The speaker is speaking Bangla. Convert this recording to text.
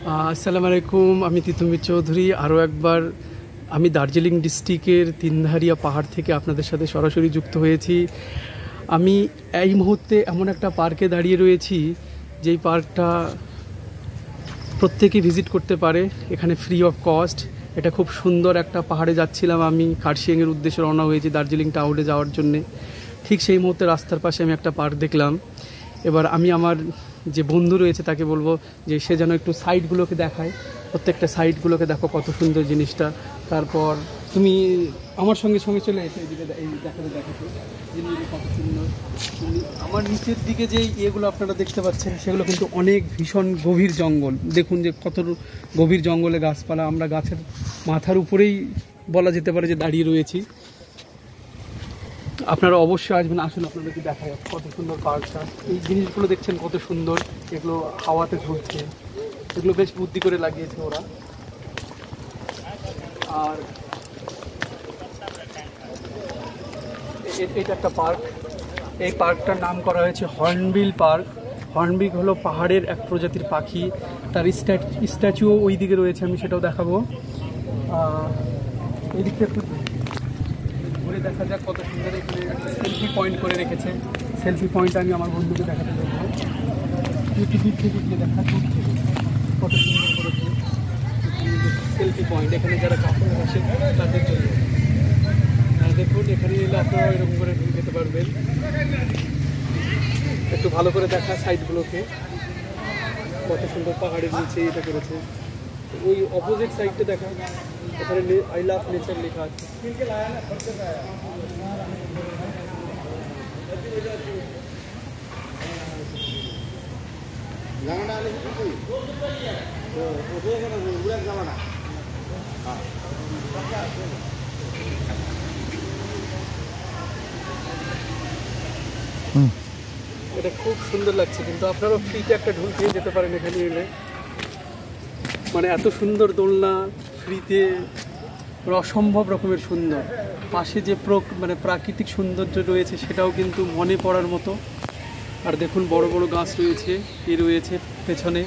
আসসালামু আলাইকুম, আমি তিতুমির চৌধুরী। আরও একবার আমি দার্জিলিং ডিস্ট্রিক্টের তিনধারিয়া পাহাড় থেকে আপনাদের সাথে সরাসরি যুক্ত হয়েছি। আমি এই মুহূর্তে এমন একটা পার্কে দাঁড়িয়ে রয়েছি, যেই পার্কটা প্রত্যেকেই ভিজিট করতে পারে, এখানে ফ্রি অফ কস্ট। এটা খুব সুন্দর একটা পাহাড়ে যাচ্ছিলাম আমি, কার্শিয়াংয়ের উদ্দেশ্যে রওনা হয়েছি দার্জিলিং টাউনে যাওয়ার জন্যে। ঠিক সেই মুহূর্তে রাস্তার পাশে আমি একটা পার্ক দেখলাম। এবার আমি আমার যে বন্ধু রয়েছে তাকে বলবো যে সে যেন একটু সাইডগুলোকে দেখায়, প্রত্যেকটা সাইডগুলোকে দেখো কত সুন্দর জিনিসটা। তারপর তুমি আমার সঙ্গে সঙ্গে চলে এসে এইদিকে এই দেখাতে জিনিসগুলো কত সুন্দর। আমার নিচের দিকে যে ইয়েগুলো আপনারা দেখতে পাচ্ছেন সেগুলো কিন্তু অনেক ভীষণ গভীর জঙ্গল। দেখুন যে কত গভীর জঙ্গলে গাছপালা, আমরা গাছের মাথার উপরেই বলা যেতে পারে যে দাঁড়িয়ে রয়েছি। আপনারা অবশ্যই আসবেন, আসুন আপনাদেরকে দেখা যাচ্ছে কত সুন্দর পার্কটা। এই জিনিসগুলো দেখছেন কত সুন্দর, এগুলো হাওয়াতে ঝুলছে, এগুলো বেশ বুদ্ধি করে লাগিয়েছে ওরা। আর এটা একটা পার্ক, এই পার্কটার নাম করা হয়েছে হর্নবিল পার্ক। হর্নবিল হলো পাহাড়ের এক প্রজাতির পাখি, তার স্ট্যাচুও ওই দিকে রয়েছে, আমি সেটাও দেখাবো। এই দিকটা একটু ঘুরে দেখা যাক কত সুন্দর। এখানে একটা সেলফি পয়েন্ট করে রেখেছে, সেলফি পয়েন্ট আমি আমার বন্ধুকে দেখাতে দেবো। দূর থেকে গিয়ে দেখা, দূর থেকে কত সুন্দর করেছে সেলফি পয়েন্ট। এখানে যারা কাপড় বসে তাদের জন্য দেখুন, এখানে এলে আপনারা এরকম করে ঢুকে যেতে পারবেন। একটু ভালো করে দেখা সাইডগুলোকে, কত সুন্দর পাহাড়ের নিচে এটা করেছে। ওই অপোজিট সাইডটা দেখা, এখানে আই লাভ নেচার লেখা আছে। এটা খুব সুন্দর লাগছে, কিন্তু আপনারাও ফ্রিতে একটা ঢুল খেয়ে যেতে পারেন এখানে এলে। মানে এত সুন্দর দোলনা ফ্রিতে, অসম্ভব রকমের সুন্দর। পাশে যে প্রাকৃতিক সৌন্দর্য রয়েছে সেটাও কিন্তু মনে পড়ার মতো। আর দেখুন বড় বড় গাছ রয়েছে, রয়েছে পেছনে।